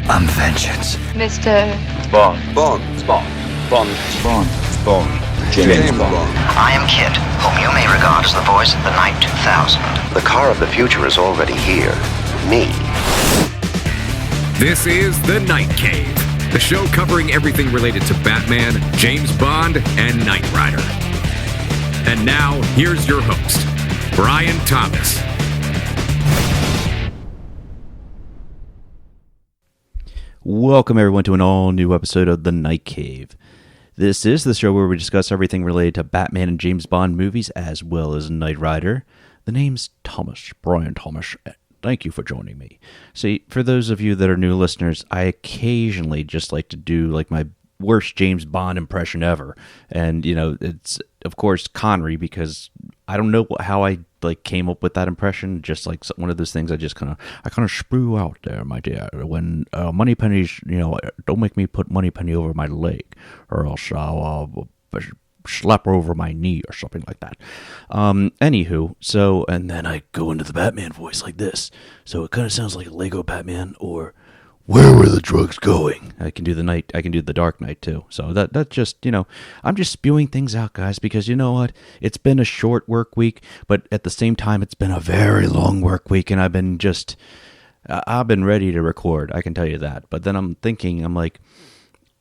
I'm vengeance. Mr. Bond. James Bond. I am Kit, whom you may regard as the voice of the Night 2000. The car of the future is already here. Me. This is The Night Cave, the show covering everything related to Batman, James Bond, and Knight Rider. And now, here's your host, Brian Thomas. Welcome everyone to an all-new episode of The Night Cave. This is the show where we discuss everything related to Batman and James Bond movies, as well as Knight Rider. The name's Thomas, Brian Thomas. Thank you for joining me. See, for those of you that are new listeners, I occasionally just like to do like my worst James Bond impression ever. And, you know, it's, of course, Connery, because I don't know how I came up with that impression. Just like one of those things I kind of spew out there, my dear. When Moneypenny's, don't make me put Moneypenny over my leg, or else I'll slap her over my knee or something like that. Anywho, so, and then I go into the Batman voice like this. So it kind of sounds like a Lego Batman, or where were the drugs going? I can do the Dark Knight too. So that just, I'm just spewing things out, guys, because you know what? It's been a short work week, but at the same time, it's been a very long work week, and I've been ready to record. I can tell you that. But then I'm like,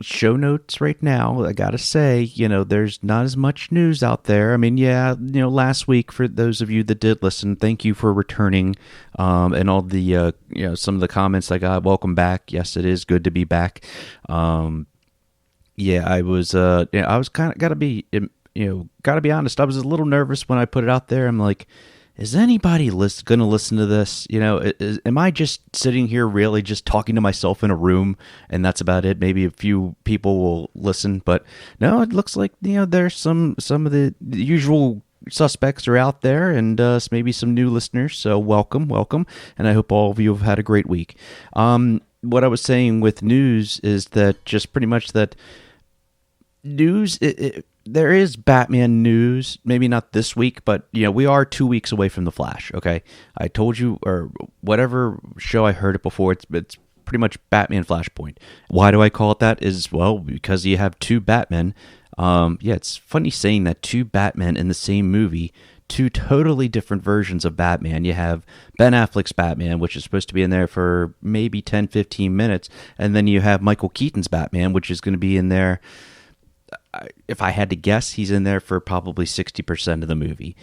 show notes right now, I gotta say, there's not as much news out there. I mean, yeah, last week, for those of you that did listen, thank you for returning, and all the, some of the comments I got. Welcome back. Yes, it is good to be back. Yeah, I was kind of gotta be honest. I was a little nervous when I put it out there. I'm like, is anybody going to listen to this? Am I just sitting here really just talking to myself in a room, and that's about it? Maybe a few people will listen, but no, it looks like, there's some of the usual suspects are out there, and maybe some new listeners. So welcome, and I hope all of you have had a great week. What I was saying with news is that just pretty much that news, there is Batman news, maybe not this week, but we are 2 weeks away from The Flash. Okay, I told you, or whatever show I heard it before. It's pretty much Batman Flashpoint. Why do I call it that? Well, because you have two Batmen. Yeah, it's funny saying that, two Batmen in the same movie, two totally different versions of Batman. You have Ben Affleck's Batman, which is supposed to be in there for maybe 10-15 minutes, and then you have Michael Keaton's Batman, which is going to be in there. If I had to guess, he's in there for probably 60% of the movie.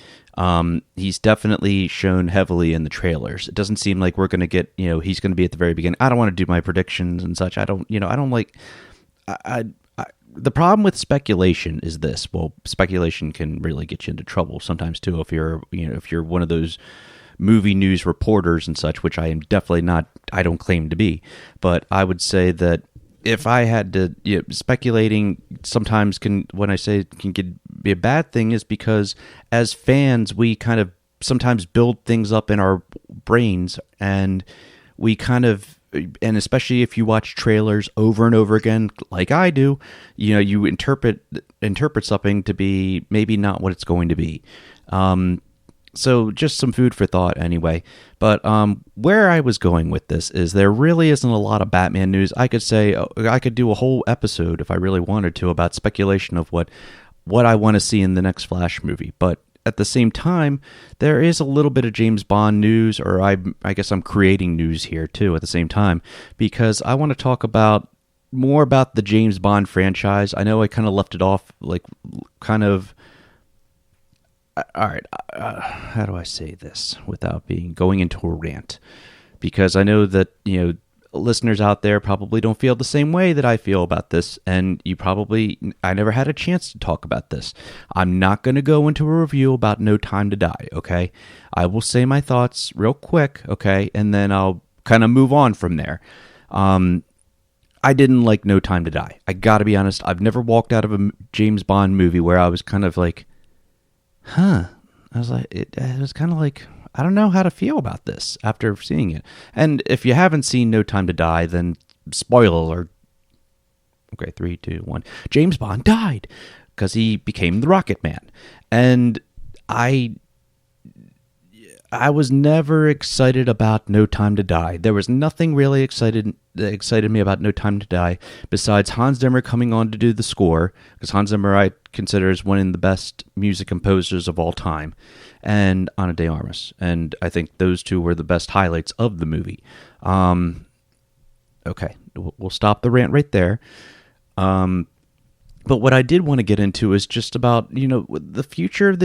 He's definitely shown heavily in the trailers. It doesn't seem like we're going to get, he's going to be at the very beginning. I don't want to do my predictions and such. I don't like, the problem with speculation is this. Well, speculation can really get you into trouble sometimes too, if you're one of those movie news reporters and such, which I am definitely not. I don't claim to be, but I would say that if I had to, speculating sometimes can be a bad thing, is because as fans, we kind of sometimes build things up in our brains, and we kind of, and especially if you watch trailers over and over again, like I do, you interpret something to be maybe not what it's going to be. So just some food for thought anyway. But where I was going with this is there really isn't a lot of Batman news. I could say I could do a whole episode if I really wanted to about speculation of what I want to see in the next Flash movie. But at the same time, there is a little bit of James Bond news, or I guess I'm creating news here too at the same time, because I want to talk more about the James Bond franchise. I know I kind of left it off all right, how do I say this without going into a rant? Because I know that, listeners out there probably don't feel the same way that I feel about this, and I never had a chance to talk about this. I'm not going to go into a review about No Time to Die, okay? I will say my thoughts real quick, okay? And then I'll kind of move on from there. I didn't like No Time to Die. I gotta be honest, I've never walked out of a James Bond movie where I was kind of like, I was like, it was kind of like, I don't know how to feel about this after seeing it. And if you haven't seen No Time to Die, then spoiler alert. Okay, 3, 2, 1. James Bond died because he became the Rocket Man. And I I was never excited about No Time to Die. There was nothing really excited me about No Time to Die besides Hans Zimmer coming on to do the score, because Hans Zimmer I consider is one of the best music composers of all time, and Ana de Armas. And I think those two were the best highlights of the movie. Okay, we'll stop the rant right there. But what I did want to get into is just about, the future of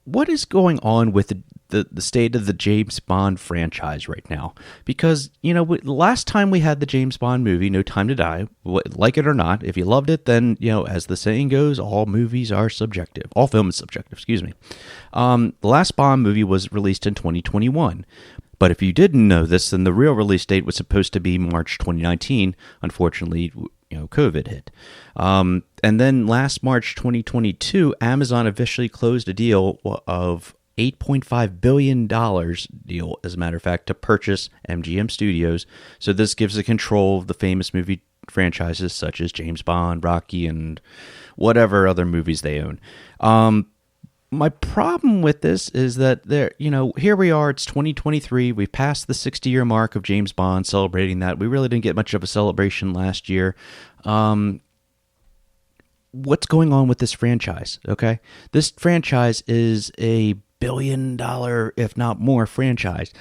what is going on with the state of the James Bond franchise right now. Because, the last time we had the James Bond movie, No Time to Die, like it or not, if you loved it, then, as the saying goes, all movies are subjective. All film is subjective, excuse me. The last Bond movie was released in 2021. But if you didn't know this, then the real release date was supposed to be March 2019. Unfortunately, COVID hit. And then last March 2022, Amazon officially closed a deal of $8.5 billion deal, as a matter of fact, to purchase MGM Studios. So this gives the control of the famous movie franchises such as James Bond, Rocky, and whatever other movies they own. My problem with this is that here we are, it's 2023, we've passed the 60-year mark of James Bond, celebrating that. We really didn't get much of a celebration last year. What's going on with this franchise, okay? This franchise is a billion-dollar, if not more, franchise.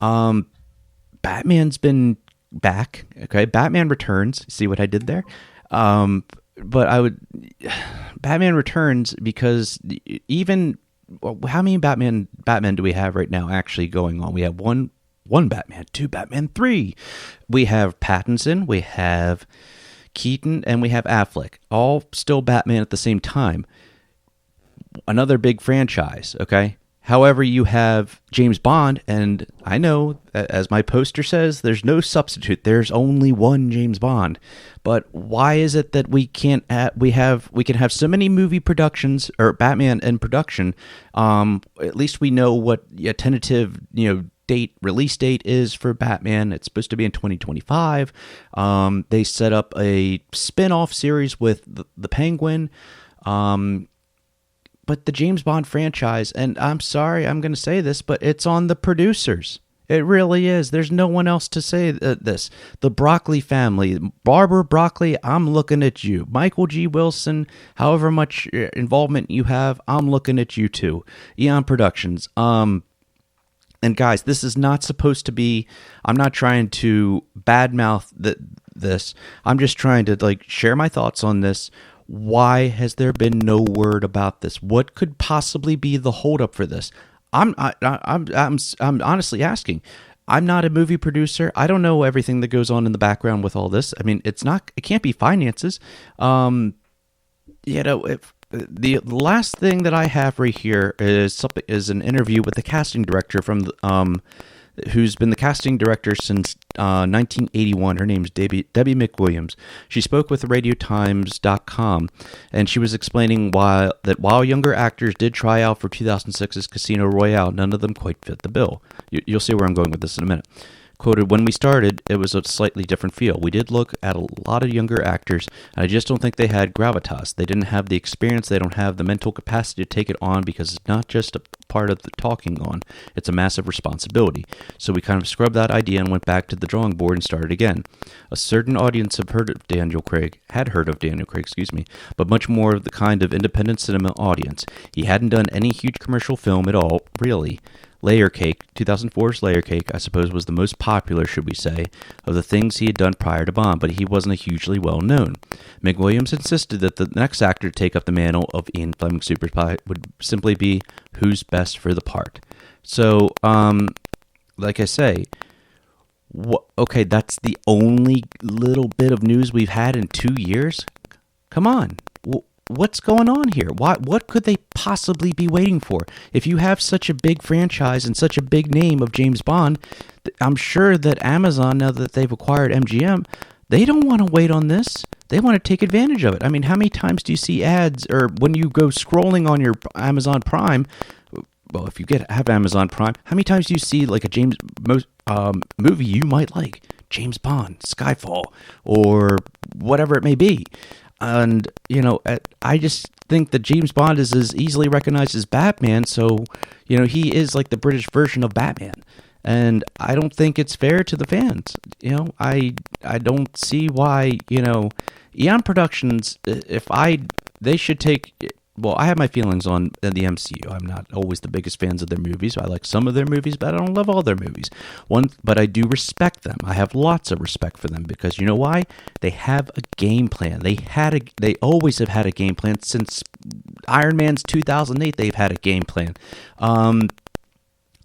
Batman's been back, okay? Batman Returns, see what I did there? Batman Returns, because how many Batman do we have right now actually going on? We have one Batman, two Batman, three. We have Pattinson, we have Keaton, and we have Affleck, all still Batman at the same time. Another big franchise, okay? However, you have James Bond, and I know, as my poster says, there's no substitute. There's only one James Bond. But why is it that we can have so many movie productions or Batman in production? At least we know what a tentative release date is for Batman. It's supposed to be in 2025. They set up a spin-off series with the Penguin. But the James Bond franchise, and I'm sorry, I'm going to say this, but it's on the producers. It really is. There's no one else to say this. The Broccoli family, Barbara Broccoli, I'm looking at you. Michael G. Wilson, however much involvement you have, I'm looking at you too. Eon Productions. And guys, this is not supposed to be, I'm not trying to badmouth this. I'm just trying to share my thoughts on this. Why has there been no word about this? What could possibly be the holdup for this? I'm honestly asking. I'm not a movie producer. I don't know everything that goes on in the background with all this. I mean, it can't be finances. The last thing that I have right here is an interview with the casting director from who's been the casting director since 1981. Her name's Debbie McWilliams. She spoke with RadioTimes.com, and she was explaining while younger actors did try out for 2006's Casino Royale, none of them quite fit the bill. You'll see where I'm going with this in a minute. Quoted, "When we started, it was a slightly different feel. We did look at a lot of younger actors, and I just don't think they had gravitas. They didn't have the experience, they don't have the mental capacity to take it on, because it's not just a part of the talking on, it's a massive responsibility. So we kind of scrubbed that idea and went back to the drawing board and started again. A certain audience had heard of Daniel Craig, but much more of the kind of independent cinema audience. He hadn't done any huge commercial film at all, really. Layer Cake, 2004's Layer Cake, I suppose, was the most popular, should we say, of the things he had done prior to Bond, but he wasn't a hugely well-known. McWilliams insisted that the next actor to take up the mantle of Ian Fleming's Super Spy would simply be who's best for the part. So, like I say, okay, that's the only little bit of news we've had in 2 years? Come on. What's going on here? What could they possibly be waiting for? If you have such a big franchise and such a big name of James Bond, I'm sure that Amazon, now that they've acquired MGM, they don't want to wait on this. They want to take advantage of it. I mean, how many times do you see ads, or when you go scrolling on your Amazon Prime, well, if you have Amazon Prime, how many times do you see like a James movie you might like? James Bond, Skyfall, or whatever it may be. And, I just think that James Bond is as easily recognized as Batman, so, he is like the British version of Batman. And I don't think it's fair to the fans. I don't see why, Eon Productions, they should take, well, I have my feelings on the MCU. I'm not always the biggest fans of their movies. I like some of their movies, but I don't love all their movies. But I do respect them. I have lots of respect for them because you know why? They have a game plan. They always have had a game plan since Iron Man's 2008. They've had a game plan.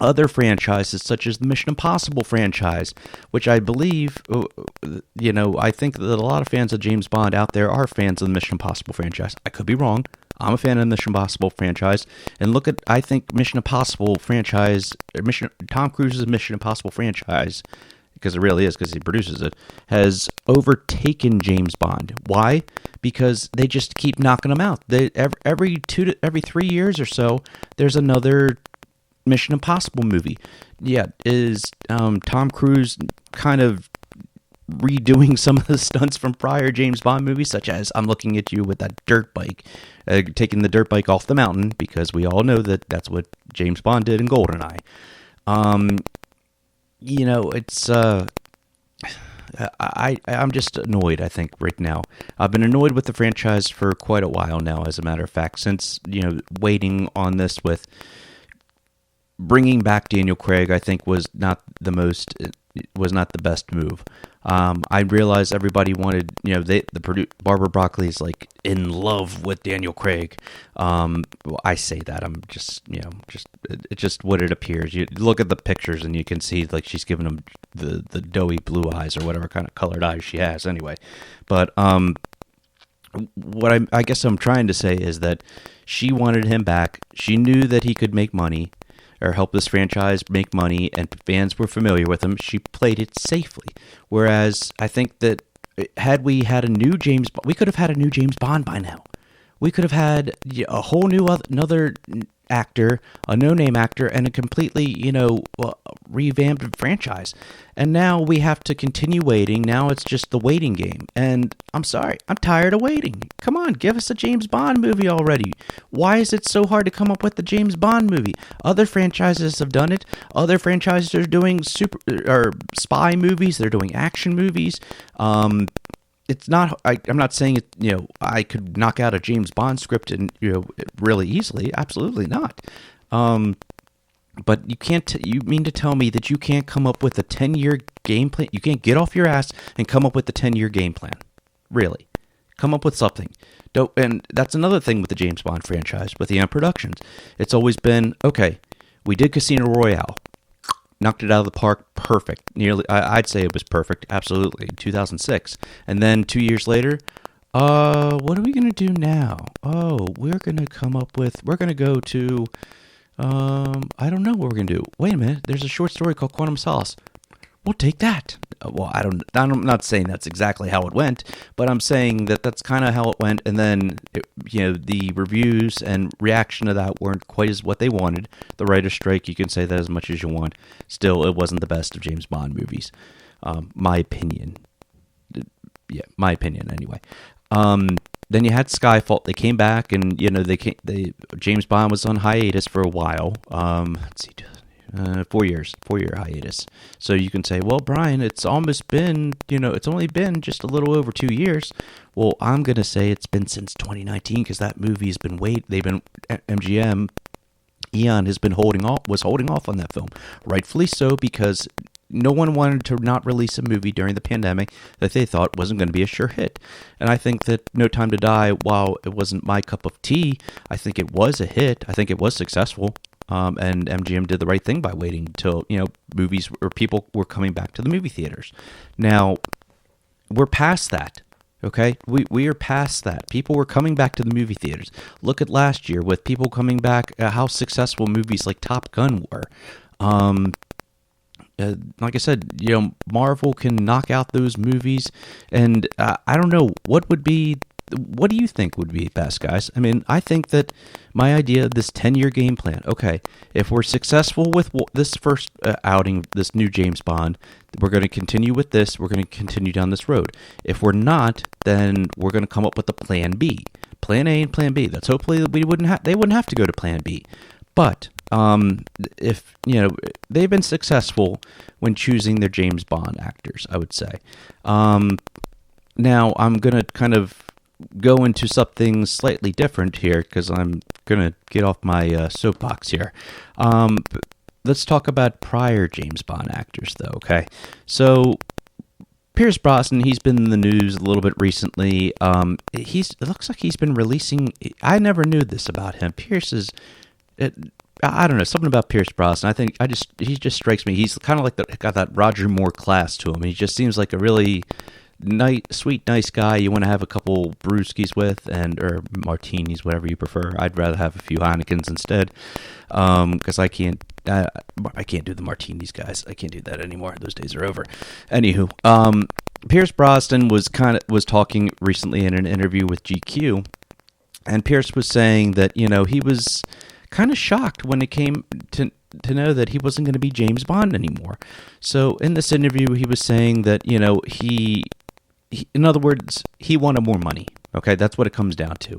Other franchises, such as the Mission Impossible franchise, which I believe, I think that a lot of fans of James Bond out there are fans of the Mission Impossible franchise. I could be wrong. I'm a fan of the Mission Impossible franchise. And I think Mission Impossible franchise, Tom Cruise's Mission Impossible franchise, because it really is, because he produces it, has overtaken James Bond. Why? Because they just keep knocking them out. Every 3 years or so, there's another Mission Impossible movie. Yeah, is Tom Cruise kind of redoing some of the stunts from prior James Bond movies, such as I'm looking at you with that dirt bike, taking the dirt bike off the mountain, because we all know that that's what James Bond did in GoldenEye. It's I'm just annoyed, I think, right now. I've been annoyed with the franchise for quite a while now, as a matter of fact, since, waiting on this with bringing back Daniel Craig, I think was not the best move. I realized everybody wanted, Barbara Broccoli is like in love with Daniel Craig. I say that, I'm just, it's just what it appears. You look at the pictures and you can see like she's giving him the doughy blue eyes or whatever kind of colored eyes she has anyway. But what I guess I'm trying to say is that she wanted him back. She knew that he could make money, or help this franchise make money, and fans were familiar with him. She played it safely. Whereas I think that had we had a new James Bond, we could have had a new James Bond by now. We could have had a whole new another actor, a no-name actor, and a completely, revamped franchise. And now we have to continue waiting. Now it's just the waiting game. And I'm sorry, I'm tired of waiting. Come on, give us a James Bond movie already. Why is it so hard to come up with the James Bond movie? Other franchises have done it. Other franchises are doing spy movies. They're doing action movies. It's not. I'm not saying it. I could knock out a James Bond script and really easily. Absolutely not. But you can't. You mean to tell me that you can't come up with a 10-year game plan? You can't get off your ass and come up with a 10-year game plan? Really? Come up with something. And that's another thing with the James Bond franchise, with Eon Productions. It's always been, okay, we did Casino Royale. Knocked it out of the park, perfect. I'd say it was perfect, absolutely, in 2006. And then 2 years later, what are we going to do now? Oh, we're going to go to, I don't know what we're going to do. Wait a minute, there's a short story called Quantum of Solace. We'll take that. Well, I'm not saying that's exactly how it went, but I'm saying that that's kind of how it went. And then, the reviews and reaction to that weren't quite as what they wanted. The writer's strike, you can say that as much as you want. Still, it wasn't the best of James Bond movies. My opinion. Yeah, my opinion anyway. Then you had Skyfall. They came back, and James Bond was on hiatus for a while. Let's see. 4 years, 4-year hiatus. So you can say, well, Brian, it's almost been, it's only been just a little over 2 years. Well, I'm going to say it's been since 2019, because that movie's been MGM, Eon was holding off on that film. Rightfully so, because no one wanted to not release a movie during the pandemic that they thought wasn't going to be a sure hit. And I think that No Time to Die, while it wasn't my cup of tea, I think it was a hit. I think it was successful. And MGM did the right thing by waiting until, movies or people were coming back to the movie theaters. Now, we're past that, okay? We are past that. People were coming back to the movie theaters. Look at last year with people coming back, how successful movies like Top Gun were. Like I said, Marvel can knock out those movies, and I don't know, what would be what do you think would be best, guys? I mean, I think that my idea, this 10-year game plan, okay, if we're successful with this first outing, this new James Bond, we're going to continue with this, we're going to continue down this road. If we're not, then we're going to come up with a plan B. Plan A and plan B. That's hopefully they wouldn't have to go to plan B. But if, they've been successful when choosing their James Bond actors, I would say. Now, I'm going to kind of go into something slightly different here because I'm going to get off my soapbox here. Let's talk about prior James Bond actors, though, okay? So, Pierce Brosnan, he's been in the news a little bit recently. It looks like he's been releasing... I never knew this about him. Pierce is... I don't know, something about Pierce Brosnan. He just strikes me. He's kind of like got that Roger Moore class to him. He just seems like a really... sweet, nice guy you want to have a couple brewskis with, or martinis, whatever you prefer. I'd rather have a few Heinekens instead, because I can't do the martinis, guys. I can't do that anymore. Those days are over. Anywho, Pierce Brosnan was talking recently in an interview with GQ, and Pierce was saying that he was kind of shocked when it came to know that he wasn't going to be James Bond anymore. So in this interview, he was saying that he in other words, he wanted more money. Okay, that's what it comes down to.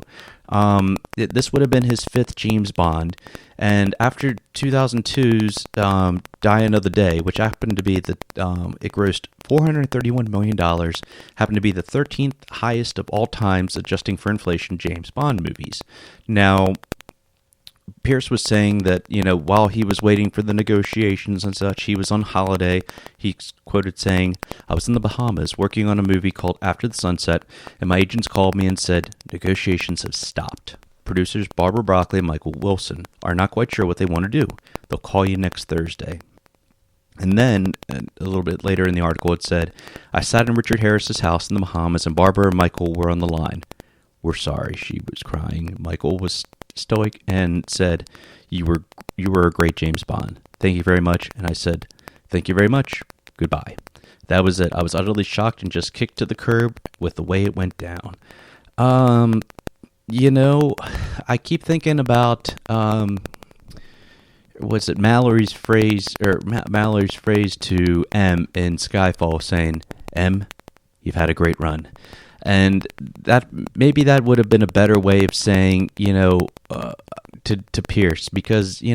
This would have been his 5th James Bond, and after 2002's Die Another Day, which happened to be it grossed $431 million, happened to be the 13th highest of all times, adjusting for inflation, James Bond movies. Now, Pierce was saying that, while he was waiting for the negotiations and such, he was on holiday. He's quoted saying, "I was in the Bahamas working on a movie called After the Sunset, and my agents called me and said, negotiations have stopped. Producers Barbara Broccoli and Michael Wilson are not quite sure what they want to do. They'll call you next Thursday." And then, a little bit later in the article, it said, "I sat in Richard Harris's house in the Bahamas, and Barbara and Michael were on the line. We're sorry," she was crying. Michael was stoic and said, you were a great James Bond. Thank you very much." And I said, "Thank you very much. Goodbye." That was it. I was utterly shocked and just kicked to the curb with the way it went down. I keep thinking about was it Mallory's phrase to M in Skyfall, saying, "M, you've had a great run." And that would have been a better way of saying, to Pierce, because we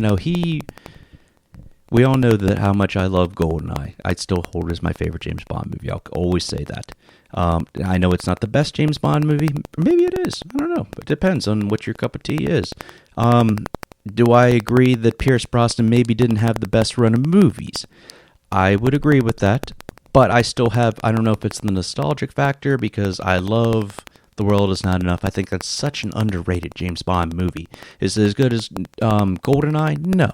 all know that how much I love GoldenEye. I'd still hold it as my favorite James Bond movie. I'll always say that. I know it's not the best James Bond movie. Maybe it is. I don't know. It depends on what your cup of tea is. Do I agree that Pierce Brosnan maybe didn't have the best run of movies? I would agree with that. But I still have, I don't know if it's the nostalgic factor, because I love The World Is Not Enough. I think that's such an underrated James Bond movie. Is it as good as GoldenEye? No.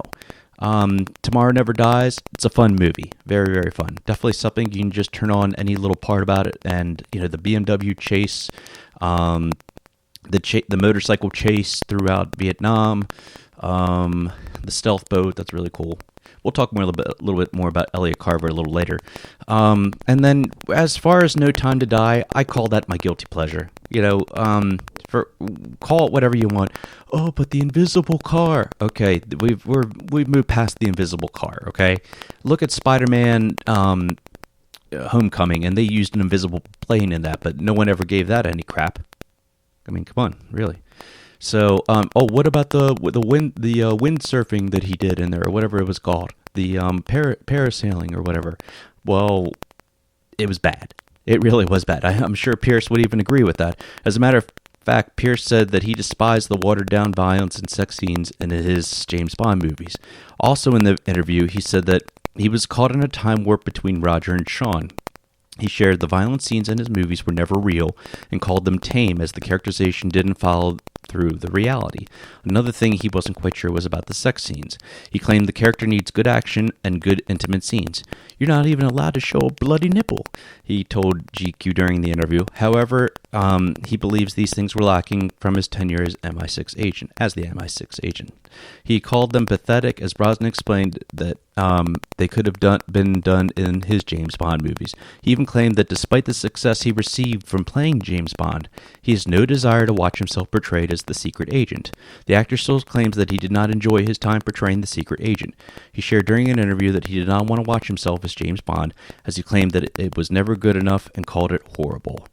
Tomorrow Never Dies, it's a fun movie. Very, very fun. Definitely something you can just turn on any little part about it. And, the BMW chase, the motorcycle chase throughout Vietnam, the stealth boat, that's really cool. We'll talk a little bit more about Elliot Carver a little later. And then, as far as No Time to Die, I call that my guilty pleasure. Call it whatever you want. Oh, but the invisible car. Okay, we've moved past the invisible car. Okay, look at Spider-Man Homecoming, and they used an invisible plane in that, but no one ever gave that any crap. I mean, come on, really. So, what about the windsurfing that he did in there, or whatever it was called, the parasailing or whatever? Well, it was bad. It really was bad. I'm sure Pierce would even agree with that. As a matter of fact, Pierce said that he despised the watered-down violence and sex scenes in his James Bond movies. Also in the interview, he said that he was caught in a time warp between Roger and Sean. He shared the violent scenes in his movies were never real and called them tame, as the characterization didn't follow through the reality. Another thing he wasn't quite sure was about the sex scenes. He claimed the character needs good action and good intimate scenes. You're not even allowed to show a bloody nipple, he told GQ during the interview. However, he believes these things were lacking from his tenure as the MI6 agent. He called them pathetic, as Brosnan explained that they could have been done in his James Bond movies. He even claimed that despite the success he received from playing James Bond, he has no desire to watch himself portrayed as the secret agent. The actor still claims that he did not enjoy his time portraying the secret agent. He shared during an interview that he did not want to watch himself as James Bond, as he claimed that it was never good enough and called it horrible.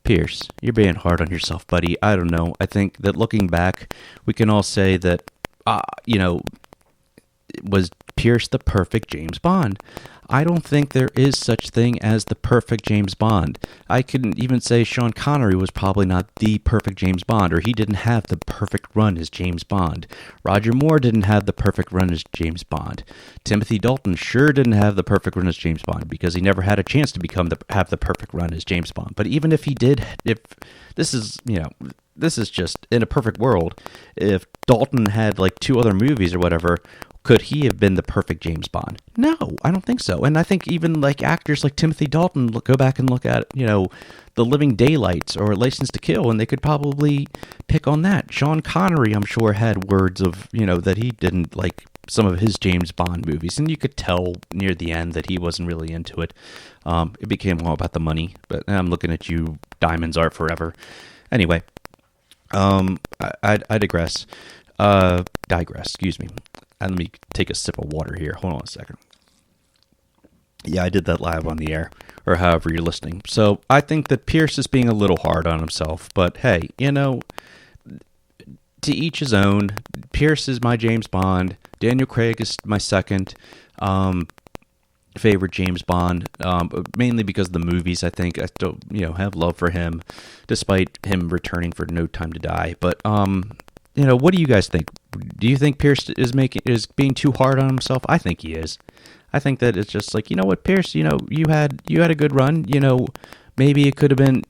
Pierce, you're being hard on yourself, buddy. I don't know. I think that looking back, we can all say that, was Pierce the perfect James Bond? I don't think there is such thing as the perfect James Bond. I couldn't even say Sean Connery was probably not the perfect James Bond, or he didn't have the perfect run as James Bond. Roger Moore didn't have the perfect run as James Bond. Timothy Dalton sure didn't have the perfect run as James Bond, because he never had a chance to have the perfect run as James Bond. But even if he did, this is just in a perfect world, if Dalton had like 2 other movies or whatever, could he have been the perfect James Bond? No, I don't think so. And I think even like actors like Timothy Dalton, go back and look at, The Living Daylights or License to Kill, and they could probably pick on that. Sean Connery, I'm sure, had words of, that he didn't like some of his James Bond movies, and you could tell near the end that he wasn't really into it. It became all about the money, but I'm looking at you, Diamonds Are Forever. Anyway, I digress. Excuse me. And let me take a sip of water here. Hold on a second. Yeah, I did that live on the air, or however you're listening. So I think that Pierce is being a little hard on himself, but hey, to each his own. Pierce is my James Bond. Daniel Craig is my second favorite James Bond, mainly because of the movies. I think I still, have love for him, despite him returning for No Time to Die. But what do you guys think? Do you think Pierce is being too hard on himself? I think he is. I think that it's just like, Pierce, you had a good run. Maybe it could have been.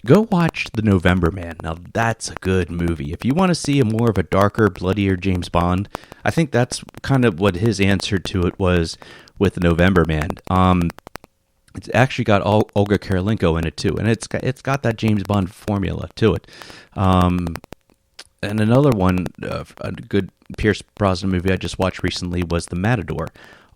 Go watch The November Man. Now that's a good movie. If you want to see more of a darker, bloodier James Bond, I think that's kind of what his answer to it was with The November Man. It's actually got Olga Kurylenko in it too, and it's got that James Bond formula to it. And another one, a good Pierce Brosnan movie I just watched recently was The Matador.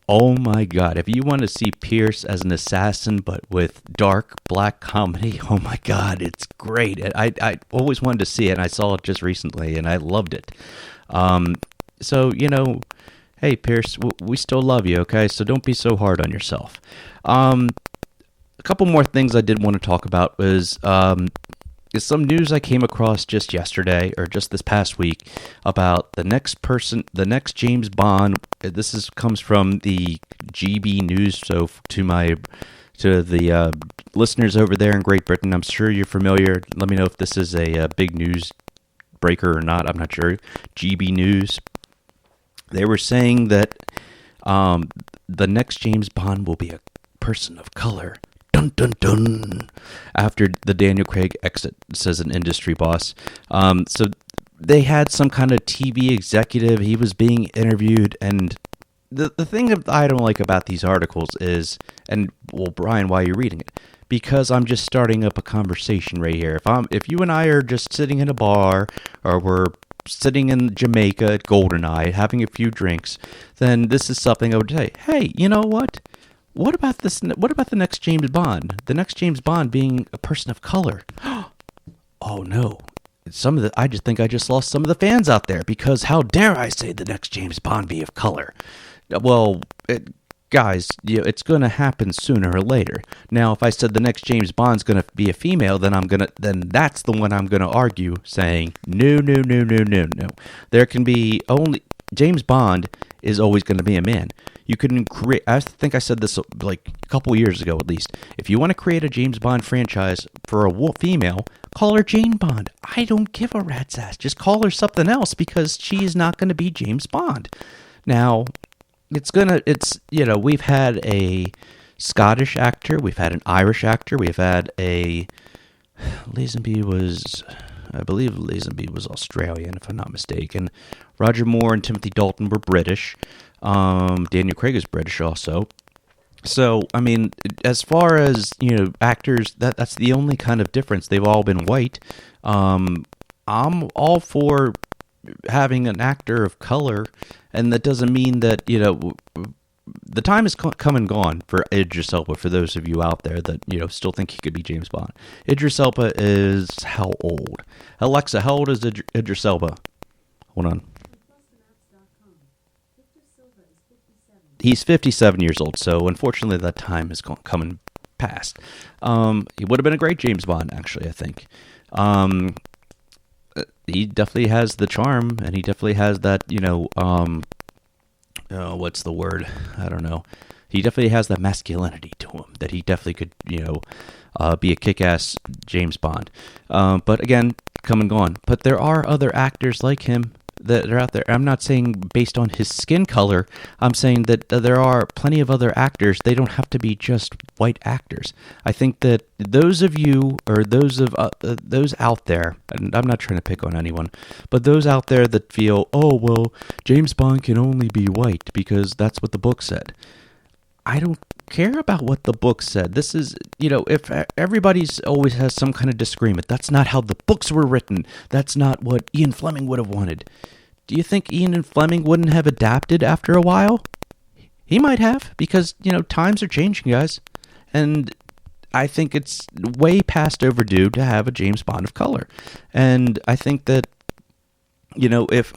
Oh my God, if you want to see Pierce as an assassin but with dark black comedy, oh my God, it's great. I always wanted to see it, and I saw it just recently, and I loved it. So, hey Pierce, we still love you, okay? So don't be so hard on yourself. A couple more things I did want to talk about was some news I came across just yesterday, or just this past week, about the next James Bond. This comes from the GB News, so to the listeners over there in Great Britain, I'm sure you're familiar. Let me know if this is a big news breaker or not. I'm not sure. GB News. They were saying that the next James Bond will be a person of color. Dun, dun, dun. After the Daniel Craig exit, says an industry boss. So they had some kind of TV executive. He was being interviewed, and the thing that I don't like about these articles is, and well, Brian, why are you reading it? Because I'm just starting up a conversation right here. If you and I are just sitting in a bar, or we're sitting in Jamaica at GoldenEye having a few drinks, then this is something I would say. Hey, you know what? What about this? What about the next James Bond? The next James Bond being a person of color. Oh no! I just think I just lost some of the fans out there, because how dare I say the next James Bond be of color? Well, guys, it's going to happen sooner or later. Now, if I said the next James Bond's going to be a female, then that's the one I'm going to argue, saying no. There can be only James Bond is always going to be a man. You can create, I think I said this like a couple years ago at least, if you want to create a James Bond franchise for a female, call her Jane Bond. I don't give a rat's ass. Just call her something else, because she is not going to be James Bond. Now, we've had a Scottish actor, we've had an Irish actor, we've had a, Lazenby was I believe Lazenby was Australian, if I'm not mistaken. Roger Moore and Timothy Dalton were British. Daniel Craig is British also. So, I mean, as far as, actors, that's the only kind of difference. They've all been white. I'm all for having an actor of color, and that doesn't mean that, the time has come and gone for Idris Elba, for those of you out there that, still think he could be James Bond. Idris Elba is how old? Alexa, how old is Idris Elba? Hold on. He's 57 years old, so unfortunately that time is coming past. He would have been a great James Bond, actually, I think. He definitely has the charm, and he definitely has that, what's the word? I don't know. He definitely has that masculinity to him, that he definitely could, be a kick-ass James Bond. But again, come and gone. But there are other actors like him that are out there. I'm not saying based on his skin color. I'm saying that there are plenty of other actors. They don't have to be just white actors. I think that those of you, or those out there, and I'm not trying to pick on anyone, but those out there that feel, oh, well, James Bond can only be white because that's what the book said. I don't care about what the book said. This is, if everybody's always has some kind of disagreement, that's not how the books were written. That's not what Ian Fleming would have wanted. Do you think Ian and Fleming wouldn't have adapted after a while? He might have, because, times are changing, guys. And I think it's way past overdue to have a James Bond of color. And I think that, if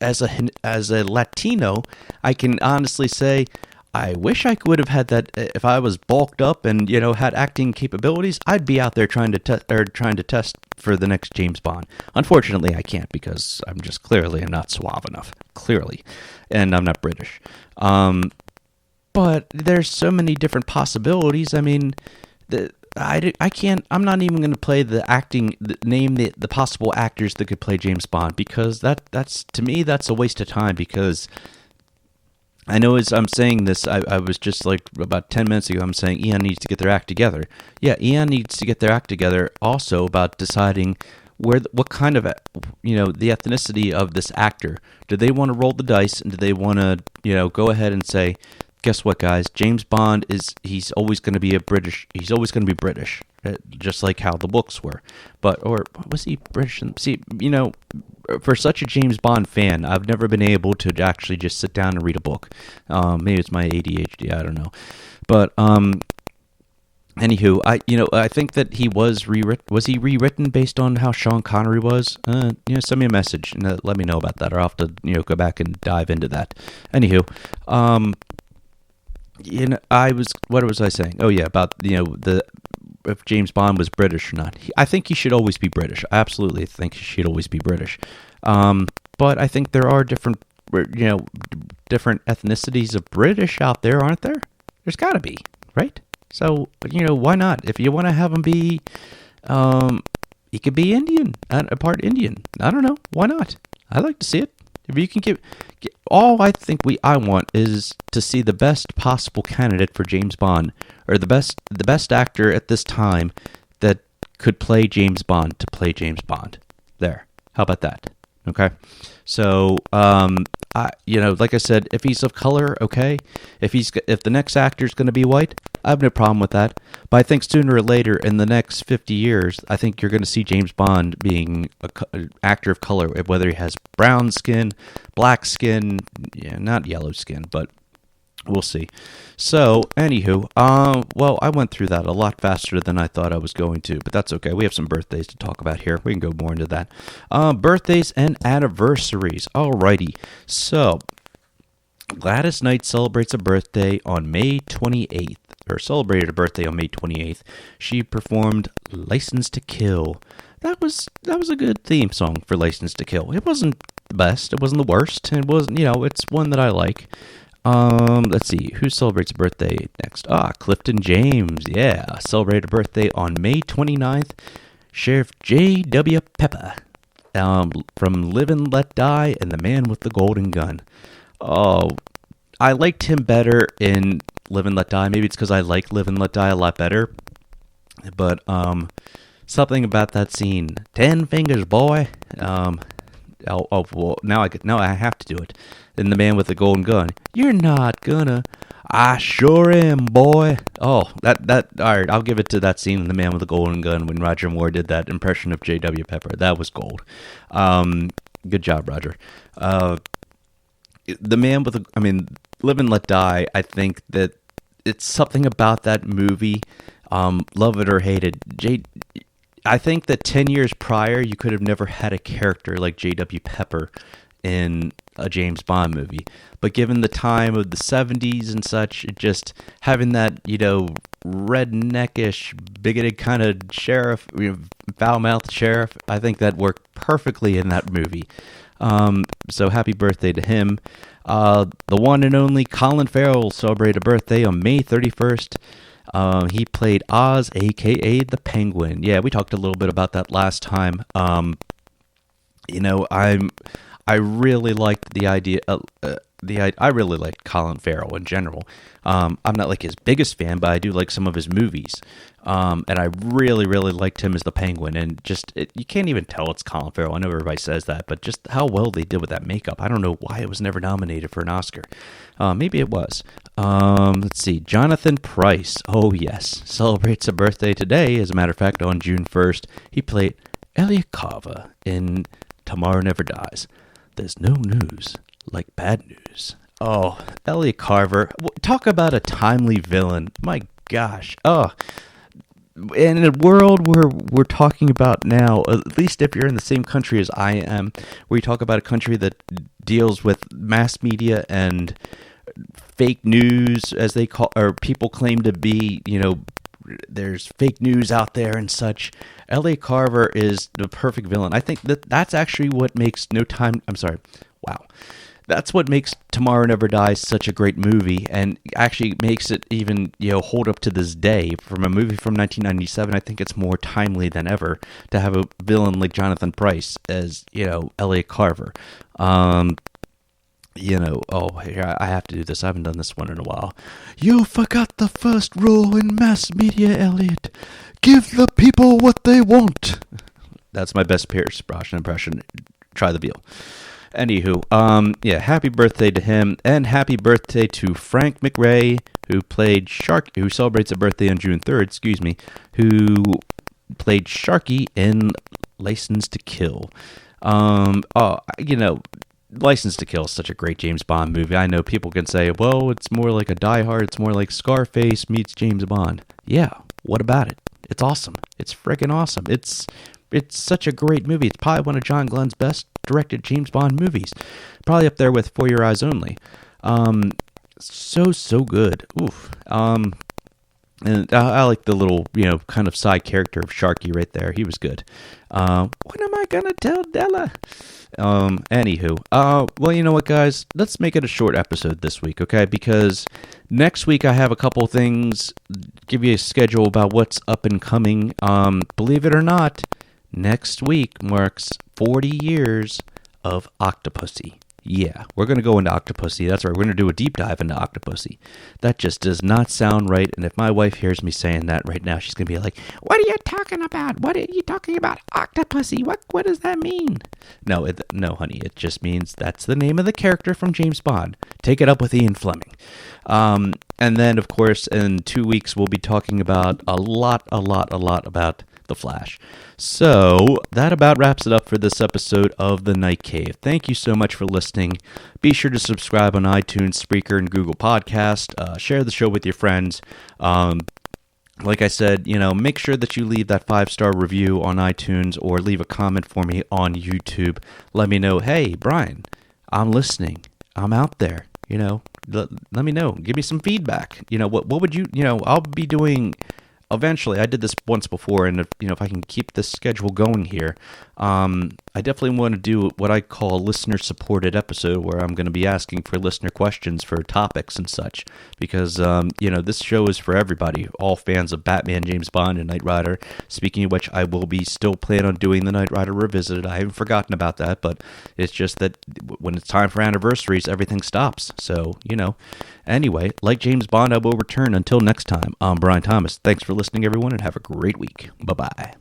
as a Latino, I can honestly say, I wish I would have had that. If I was bulked up and had acting capabilities, I'd be out there trying to test for the next James Bond. Unfortunately, I can't, because I'm just clearly not suave enough. Clearly, and I'm not British. But there's so many different possibilities. I mean, I can't. I'm not even going to play name the possible actors that could play James Bond, because that's to me that's a waste of time. Because I know as I'm saying this, I was just like about 10 minutes ago, I'm saying Eon needs to get their act together. Yeah, Eon needs to get their act together also about deciding what kind of, the ethnicity of this actor. Do they want to roll the dice, and do they want to, go ahead and say, guess what, guys? James Bond he's always going to be British, just like how the books were. Or was he British? See, for such a James Bond fan, I've never been able to actually just sit down and read a book. Maybe it's my ADHD, I don't know. But anywho, I think that he was rewritten. Was he rewritten based on how Sean Connery was? Send me a message and let me know about that, or I'll have to go back and dive into that. Anywho, what was I saying? Oh yeah, about if James Bond was British or not. I think he should always be British. I absolutely think he should always be British. But I think there are different ethnicities of British out there, aren't there? There's got to be, right? So, why not? If you want to have him be, he could be Indian, a part Indian. I don't know. Why not? I like to see it. If you can all I think I want is to see the best possible candidate for James Bond, or the best actor at this time that could play James Bond to play James Bond. There. How about that? Okay. So, like I said, if he's of color, okay. If the next actor is going to be white, I have no problem with that. But I think sooner or later, in the next 50 years, I think you're going to see James Bond being an actor of color, whether he has brown skin, black skin, not yellow skin, but we'll see. So, anywho, I went through that a lot faster than I thought I was going to, but that's okay. We have some birthdays to talk about here. We can go more into that. Birthdays and anniversaries. Alrighty. So, Gladys Knight celebrates a birthday on May 28th, or celebrated a birthday on May 28th. She performed License to Kill. That was a good theme song for License to Kill. It wasn't the best. It wasn't the worst. It wasn't, it's one that I like. Let's see, who celebrates a birthday next? Clifton James, yeah, celebrated a birthday on May 29th. Sheriff J.W. Pepper, from Live and Let Die and The Man with the Golden Gun. Oh, I liked him better in Live and Let Die. Maybe it's because I like Live and Let Die a lot better. But, something about that scene. 10 fingers, boy. Well, now I have to do it. And the man with the golden gun. You're not gonna. I sure am, boy. Oh, that. All right, I'll give it to that scene in The Man with the Golden Gun when Roger Moore did that impression of J.W. Pepper. That was gold. Good job, Roger. The Man with the. Live and Let Die. I think that it's something about that movie. Love it or hate it. I think that 10 years prior, you could have never had a character like J.W. Pepper in a James Bond movie. But given the time of the 70s and such, just having that, redneckish, bigoted kind of sheriff, foul-mouthed sheriff, I think that worked perfectly in that movie. So happy birthday to him. The one and only Colin Farrell celebrated a birthday on May 31st. He played Oz, a.k.a. the Penguin. Yeah, we talked a little bit about that last time. I really liked the idea. I really liked Colin Farrell in general. I'm not like his biggest fan, but I do like some of his movies. And I really, really liked him as the Penguin. And you can't even tell it's Colin Farrell. I know everybody says that, but just how well they did with that makeup. I don't know why it was never nominated for an Oscar. Maybe it was. Let's see. Jonathan Pryce. Oh, yes. Celebrates a birthday today. As a matter of fact, on June 1st, he played Elliot Carver in Tomorrow Never Dies. There's no news like bad news. Oh, Elliot Carver. Talk about a timely villain. My gosh. Oh, in a world where we're talking about now, at least if you're in the same country as I am, where you talk about a country that deals with mass media and fake news, as they call, or people claim to be, there's fake news out there and such. Elliot Carver is the perfect villain. I think that's actually what makes That's what makes Tomorrow Never Dies such a great movie, and actually makes it even, hold up to this day. From a movie from 1997, I think it's more timely than ever to have a villain like Jonathan Pryce as, Elliot Carver. I have to do this. I haven't done this one in a while. You forgot the first rule in mass media, Elliot. Give the people what they want. That's my best Pierce Brosnan impression. Try the veal. Anywho, happy birthday to him, and happy birthday to Frank McRae, who played who celebrates a birthday on June 3rd, who played Sharky in License to Kill. License to Kill is such a great James Bond movie. I know people can say, well, it's more like a Die Hard, it's more like Scarface meets James Bond. Yeah, what about it? It's awesome. It's freaking awesome. It's such a great movie. It's probably one of John Glenn's best directed James Bond movies. Probably up there with For Your Eyes Only. So good. Oof. And I like the little, kind of side character of Sharky right there. He was good. When am I gonna tell Della? Anywho. Well, you know what, guys? Let's make it a short episode this week, okay? Because next week I have a couple things, give you a schedule about what's up and coming. Believe it or not, next week marks 40 years of Octopussy. Yeah, we're going to go into Octopussy. That's right, we're going to do a deep dive into Octopussy. That just does not sound right, and if my wife hears me saying that right now, she's going to be like, what are you talking about? What are you talking about? Octopussy? What does that mean? No, honey, it just means that's the name of the character from James Bond. Take it up with Ian Fleming. And then, of course, in 2 weeks, we'll be talking about a lot about The Flash. So that about wraps it up for this episode of The Night Cave. Thank you so much for listening. Be sure to subscribe on iTunes, Spreaker, and Google Podcast. Share the show with your friends. Like I said, make sure that you leave that 5-star review on iTunes or leave a comment for me on YouTube. Let me know, hey, Brian, I'm listening. I'm out there. Let me know. Give me some feedback. What would you, I'll be doing... Eventually, I did this once before, and if I can keep this schedule going here, I definitely want to do what I call a listener-supported episode, where I'm going to be asking for listener questions for topics and such, because, this show is for everybody, all fans of Batman, James Bond, and Knight Rider. Speaking of which, I will be still planning on doing the Knight Rider Revisited. I haven't forgotten about that, but it's just that when it's time for anniversaries, everything stops, so, Anyway, like James Bond, I will return. Until next time, I'm Brian Thomas. Thanks for listening, everyone, and have a great week. Bye-bye.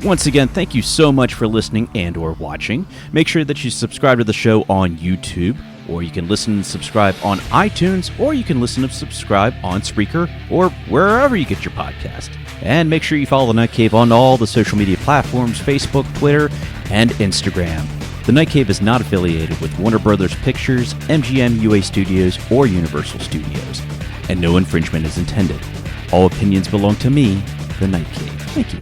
Once again, thank you so much for listening and or watching. Make sure that you subscribe to the show on YouTube, or you can listen and subscribe on iTunes, or you can listen and subscribe on Spreaker, or wherever you get your podcast. And make sure you follow The Night Cave on all the social media platforms, Facebook, Twitter, and Instagram. The Night Cave is not affiliated with Warner Brothers Pictures, MGM, UA Studios, or Universal Studios, and no infringement is intended. All opinions belong to me, The Night Cave. Thank you.